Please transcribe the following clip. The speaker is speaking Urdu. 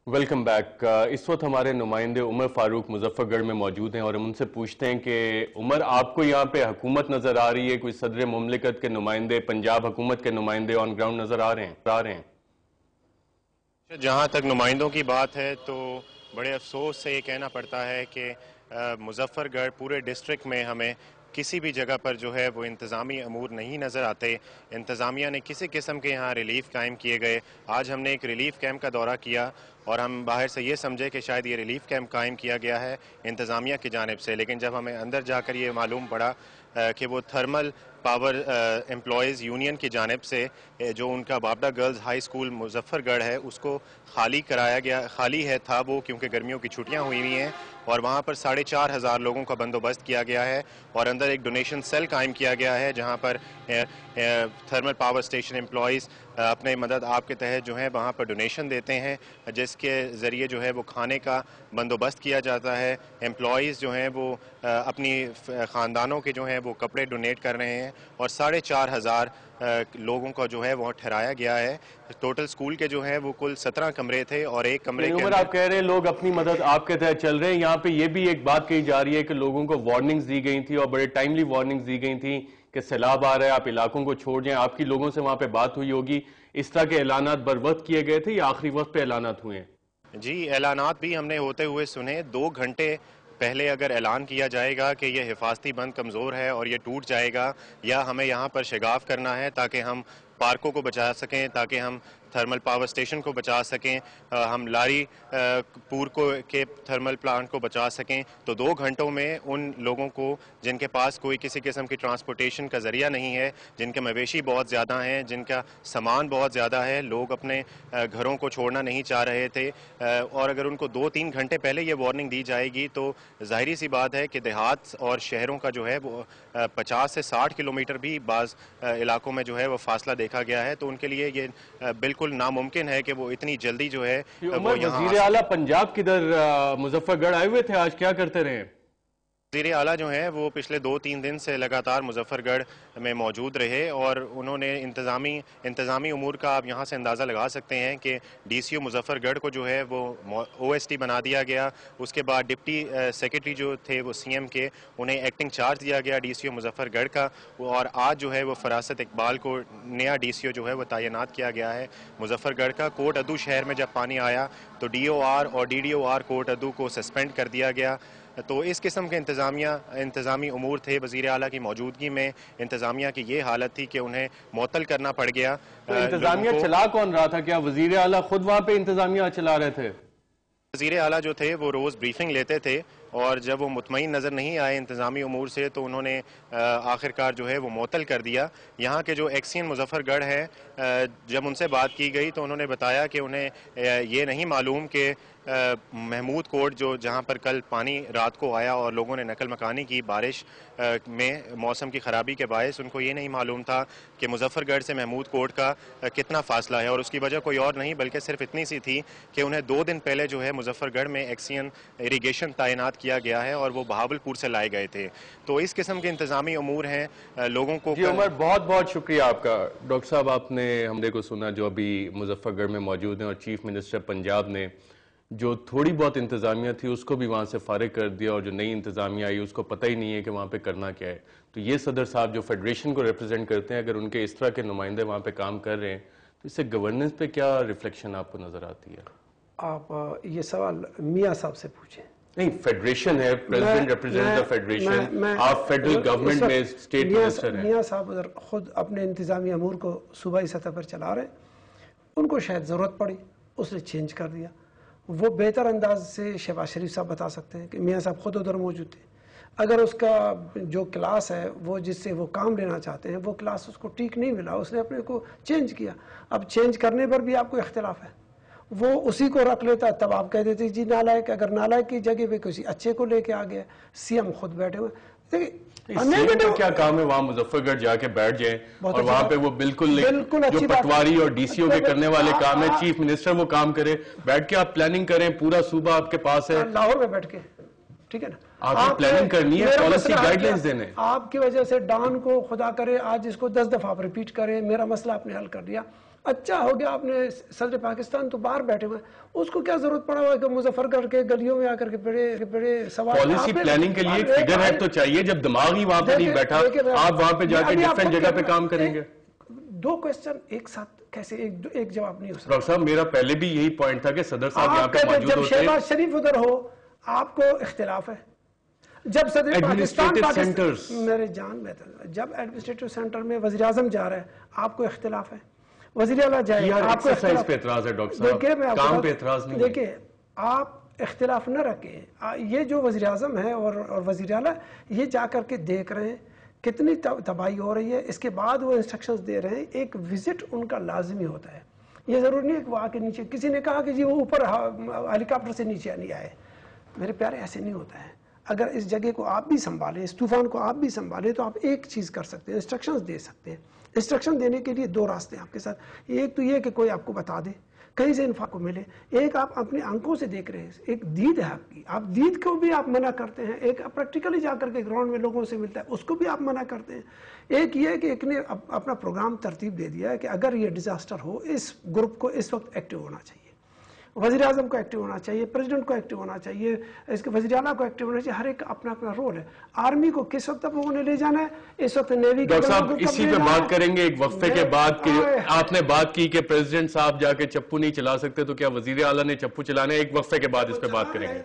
Welcome back. اس وقت ہمارے نمائندے عمر فاروق مظفر گڑھ میں موجود ہیں اور ہم ان سے پوچھتے ہیں کہ عمر، آپ کو یہاں پہ حکومت نظر آ رہی ہے؟ کوئی صدر مملکت کے نمائندے، پنجاب حکومت کے نمائندے آن گراؤنڈ نظر آ رہے ہیں؟ جہاں تک نمائندوں کی بات ہے تو بڑے افسوس سے یہ کہنا پڑتا ہے کہ مظفر گڑھ پورے ڈسٹرکٹ میں ہمیں کسی بھی جگہ پر جو ہے وہ انتظامی امور نہیں نظر آتے. انتظامیہ نے کسی قسم کے یہاں ریلیف قائم کیے گئے. آج ہم نے ایک ریلیف کیمپ کا دورہ کیا اور ہم باہر سے یہ سمجھے کہ شاید یہ ریلیف کیمپ قائم کیا گیا ہے انتظامیہ کی جانب سے، لیکن جب ہمیں اندر جا کر یہ معلوم پڑا کہ وہ تھرمل پاور امپلائیز یونین کی جانب سے جو ان کا بابڈا گرلز ہائی اسکول مظفر گڑھ ہے اس کو خالی کرایا گیا، خالی ہے تھا وہ کیونکہ گرمیوں کی چھٹیاں ہوئی ہیں، اور وہاں پر 4,500 لوگوں کا بندوبست کیا گیا ہے اور اندر ایک ڈونیشن سیل قائم کیا گیا ہے جہاں پر تھرمل پاور اسٹیشن امپلائیز اپنے مدد آپ کے تحت جو ہے وہاں پر ڈونیشن دیتے ہیں، جس کے ذریعے جو ہے وہ کھانے کا بندوبست کیا جاتا ہے. امپلائیز جو ہیں وہ اپنی خاندانوں کے جو ہیں وہ کپڑے ڈونیٹ کر رہے ہیں اور 4,500 لوگوں کا جو ہے وہ ٹھہرایا گیا ہے. ٹوٹل سکول کے جو ہیں وہ کل 17 کمرے تھے اور ایک کمرے کے عمر، آپ کہہ رہے ہیں لوگ اپنی مدد آپ کے تحت چل رہے ہیں. یہاں پہ یہ بھی ایک بات کہی جا رہی ہے کہ لوگوں کو وارننگز دی گئی تھی اور بڑے ٹائملی وارننگز دی گئی تھیں کہ سیلاب آ رہا ہے، آپ علاقوں کو چھوڑ جائیں. آپ کی لوگوں سے وہاں پہ بات ہوئی ہوگی، اس طرح کے اعلانات بر وقت کیے گئے تھے یا آخری وقت پہ اعلانات ہوئے ہیں؟ جی، اعلانات بھی ہم نے ہوتے ہوئے سنے. 2 گھنٹے پہلے اگر اعلان کیا جائے گا کہ یہ حفاظتی بند کمزور ہے اور یہ ٹوٹ جائے گا یا ہمیں یہاں پر شگاف کرنا ہے تاکہ ہم پارکوں کو بچا سکیں، تاکہ ہم تھرمل پاور سٹیشن کو بچا سکیں، ہم لاری پور کے تھرمل پلانٹ کو بچا سکیں، تو 2 گھنٹوں میں ان لوگوں کو جن کے پاس کوئی کسی قسم کی ٹرانسپورٹیشن کا ذریعہ نہیں ہے، جن کے مویشی بہت زیادہ ہیں، جن کا سامان بہت زیادہ ہے، لوگ اپنے گھروں کو چھوڑنا نہیں چاہ رہے تھے، اور اگر ان کو 2-3 گھنٹے پہلے یہ وارننگ دی جائے گی تو ظاہری سی بات ہے کہ دیہات اور شہروں کا جو ہے وہ 50 سے 60 کلومیٹر بھی بعض علاقوں میں جو ہے وہ فاصلہ دیکھا گیا ہے، تو ان کے لیے یہ بالکل ناممکن ہے کہ وہ اتنی جلدی جو ہے وہ یہاں وزیر اعلیٰ پنجاب کدھر مظفر گڑھ آئے ہوئے تھے آج؟ کیا کرتے رہے؟ وزیر اعلیٰ جو ہیں وہ پچھلے 2-3 دن سے لگاتار مظفر گڑھ میں موجود رہے اور انہوں نے انتظامی امور کا آپ یہاں سے اندازہ لگا سکتے ہیں کہ ڈی سی او مظفر گڑھ کو جو ہے وہ او ایس ٹی بنا دیا گیا. اس کے بعد ڈپٹی سیکرٹری جو تھے وہ سی ایم کے، انہیں ایکٹنگ چارج دیا گیا ڈی سی او مظفر گڑھ کا، اور آج جو ہے وہ فراست اقبال کو نیا ڈی سی او جو ہے وہ تعینات کیا گیا ہے مظفر گڑھ کا. کوٹ ادو شہر میں جب پانی آیا تو ڈی او آر اور ڈی ڈی او آر کوٹ ادو کو سسپینڈ کر دیا گیا. تو اس قسم کے انتظامی امور تھے. وزیر اعلیٰ کی موجودگی میں انتظامیہ کی یہ حالت تھی کہ انہیں معطل کرنا پڑ گیا. تو انتظامیہ چلا کون رہا تھا؟ کیا وزیر اعلیٰ خود وہاں پہ انتظامیہ چلا رہے تھے؟ وزیر اعلیٰ جو تھے وہ روز بریفنگ لیتے تھے اور جب وہ مطمئن نظر نہیں آئے انتظامی امور سے تو انہوں نے آخرکار جو ہے وہ معطل کر دیا. یہاں کے جو ایکسین مظفر گڑھ ہیں، جب ان سے بات کی گئی تو انہوں نے بتایا کہ انہیں یہ نہیں معلوم کہ محمود کوٹ جہاں پر کل پانی رات کو آیا اور لوگوں نے نقل مکانی کی بارش میں موسم کی خرابی کے باعث، ان کو یہ نہیں معلوم تھا کہ مظفر گڑھ سے محمود کوٹ کا کتنا فاصلہ ہے، اور اس کی وجہ کوئی اور نہیں بلکہ صرف اتنی سی تھی کہ انہیں 2 دن پہلے جو ہے مظفر گڑھ میں ایکسین اریگیشن تعینات کیا گیا ہے اور وہ بہاول پور سے لائے گئے تھے. تو اس قسم کے انتظامی امور ہیں لوگوں کو. جی عمر، بہت بہت شکریہ آپ کا. ڈاکٹر صاحب، آپ نے ہم کو سنا جو ابھی مظفر گڑھ میں موجود ہیں، اور چیف منسٹر پنجاب نے جو تھوڑی بہت انتظامیہ تھی اس کو بھی وہاں سے فارغ کر دیا، اور جو نئی انتظامیہ آئی اس کو پتہ ہی نہیں ہے کہ وہاں پہ کرنا کیا ہے. تو یہ صدر صاحب جو فیڈریشن کو ریپرزینٹ کرتے ہیں، اگر ان کے اس طرح کے نمائندے وہاں پہ کام کر رہے ہیں تو اس سے گورننس پہ کیا ریفلیکشن آپ کو نظر آتی ہے؟ آپ یہ سوال میاں صاحب سے پوچھیں. نہیں، فیڈریشن ہے، پریزیڈنٹ ریپرزینٹ دا فیڈریشن، آپ فیڈرل گورنمنٹ میں اسٹیٹ منسٹر ہیں. میاں صاحب ادھر خود اپنے انتظامی امور کو صوبائی سطح پر چلا رہے ہیں، ان کو شاید ضرورت پڑی، اس نے چینج کر دیا. وہ بہتر انداز سے شہباز شریف صاحب بتا سکتے ہیں کہ میاں صاحب خود ادھر موجود تھے. اگر اس کا جو کلاس ہے وہ جس سے وہ کام لینا چاہتے ہیں وہ کلاس اس کو ٹھیک نہیں ملا، اس نے اپنے کو چینج کیا. اب چینج کرنے پر بھی آپ کو اختلاف ہے، وہ اسی کو رکھ لیتا، تب آپ کہہ دیتے جی نالائق. اگر نالائق کی جگہ پہ کسی اچھے کو لے کے آ گیا. سی ایم خود بیٹھے ہوئے. کیا کام ہے وہاں مظفر گڑھ جا کے بیٹھ جائیں اور وہاں پہ وہ بالکل جو پٹواری اور ڈی سی او کے کرنے والے کام ہے، چیف منسٹر وہ کام کرے، بیٹھ کے آپ پلاننگ کریں، پورا صوبہ آپ کے پاس ہے. لاہور میں بیٹھ کے، ٹھیک ہے نا، آپ کی پلاننگ کرنی ہے، پالیسی گائیڈ لائنز دینے. آپ کی وجہ سے ڈان کو خدا کرے آج اس کو 10 دفعہ آپ ریپیٹ کریں، میرا مسئلہ آپ نے حل کر دیا. اچھا ہو گیا آپ نے صدر پاکستان تو باہر بیٹھے ہوئے اس کو کیا ضرورت پڑا ہوا ہے کہ مظفر گڑھ کے گلیوں میں آ کر کے بڑے سوال پالیسی پلاننگ کے لیے ایک فگر ہیڈ تو چاہیے. جب دماغ ہی وہاں پہ نہیں بیٹھا آپ وہاں پہ جا کے ڈفرینٹ جگہ پہ کام کریں گے. دو کوشچن ایک ساتھ کیسے ایک جواب نہیں ہو سکتا. ڈاکٹر صاحب میرا پہلے بھی یہی پوائنٹ تھا کہ صدر صاحب یہاں پہ موجود جب ہوتے ہیں. شہباز شریف ادھر ہو آپ کو اختلاف ہے. جب صدر پاکستان میرے جان بہتر جب ایڈمنسٹریٹو سینٹر میں وزیر اعظم جا رہا ہے آپ کو اختلاف ہے. وزیر اعلیٰ جائے آپ کو ایکسرسائز پہ اعتراض ہے ڈاکٹر صاحب, کام پہ اعتراض نہیں. دیکھیں آپ اختلاف نہ رکھیں. یہ جو وزیر اعظم ہے اور وزیر اعلیٰ یہ جا کر کے دیکھ رہے ہیں کتنی تباہی ہو رہی ہے, اس کے بعد وہ انسٹرکشنز دے رہے ہیں. ایک وزٹ ان کا لازمی ہوتا ہے. یہ ضروری نہیں ہے کہ وہ آ کے نیچے کسی نے کہا کہ جی وہ اوپر ہیلی کاپٹر سے نیچے نہیں آئے. میرے پیارے ایسے نہیں ہوتا ہے. اگر اس جگہ کو آپ بھی سنبھالیں, اس طوفان کو آپ بھی سنبھالیں تو آپ ایک چیز کر سکتے ہیں, انسٹرکشنز دے سکتے ہیں. انسٹرکشن دینے کے لیے دو راستے ہیں آپ کے ساتھ. ایک تو یہ کہ کوئی آپ کو بتا دے, کہیں سے انفاق کو ملے. ایک آپ اپنی آنکھوں سے دیکھ رہے ہیں, ایک دید ہے آپ کی, آپ دید کو بھی آپ منع کرتے ہیں. ایک پریکٹیکلی جا کر کے گراؤنڈ میں لوگوں سے ملتا ہے اس کو بھی آپ منع کرتے ہیں. ایک یہ کہ ایک نے اپنا پروگرام ترتیب دے دیا ہے کہ اگر یہ ڈیزاسٹر ہو اس گروپ کو اس وقت ایکٹیو ہونا چاہیے. وزیر اعظم کو ایکٹیو ہونا چاہیے, پریزیڈنٹ کو ایکٹیو ہونا چاہیے, اس کے وزیر اعلیٰ کو ایکٹیو ہونا چاہیے. ہر ایک اپنا اپنا رول ہے. آرمی کو کس وقت لوگوں نے لے جانا ہے, اس وقت نیوی. ڈاکٹر صاحب اسی پہ بات کریں گے ایک وقفے کے بعد. کہ آپ نے بات کی کہ پریزیڈنٹ صاحب جا کے چپو نہیں چلا سکتے, تو کیا وزیر اعلیٰ نے چپو چلانے؟ ایک وقفے کے بعد اس پہ بات کریں گے.